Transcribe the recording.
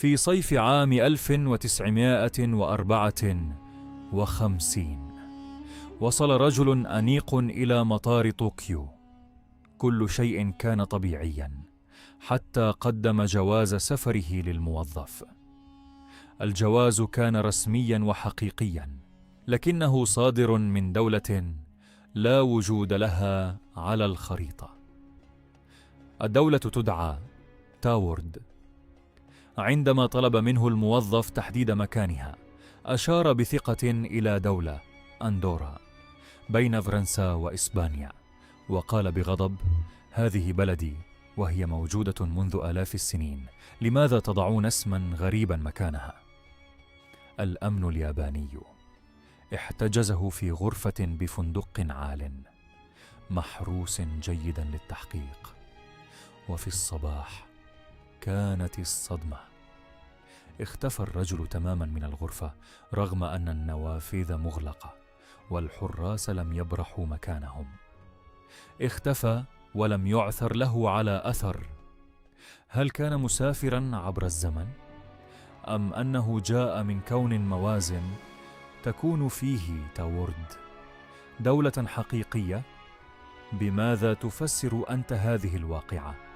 في صيف عام 1954 وصل رجل أنيق إلى مطار طوكيو. كل شيء كان طبيعيا حتى قدم جواز سفره للموظف. الجواز كان رسميا وحقيقيا، لكنه صادر من دولة لا وجود لها على الخريطة. الدولة تدعى تاورد. عندما طلب منه الموظف تحديد مكانها، أشار بثقة إلى دولة أندورا بين فرنسا وإسبانيا، وقال بغضب: هذه بلدي وهي موجودة منذ آلاف السنين، لماذا تضعون اسما غريبا مكانها؟ الأمن الياباني احتجزه في غرفة بفندق عال محروس جيدا للتحقيق. وفي الصباح كانت الصدمة. اختفى الرجل تماما من الغرفة رغم أن النوافذ مغلقة والحراس لم يبرحوا مكانهم. اختفى ولم يعثر له على أثر. هل كان مسافرا عبر الزمن؟ أم أنه جاء من كون موازن تكون فيه تاورد دولة حقيقية؟ بماذا تفسر أنت هذه الواقعة؟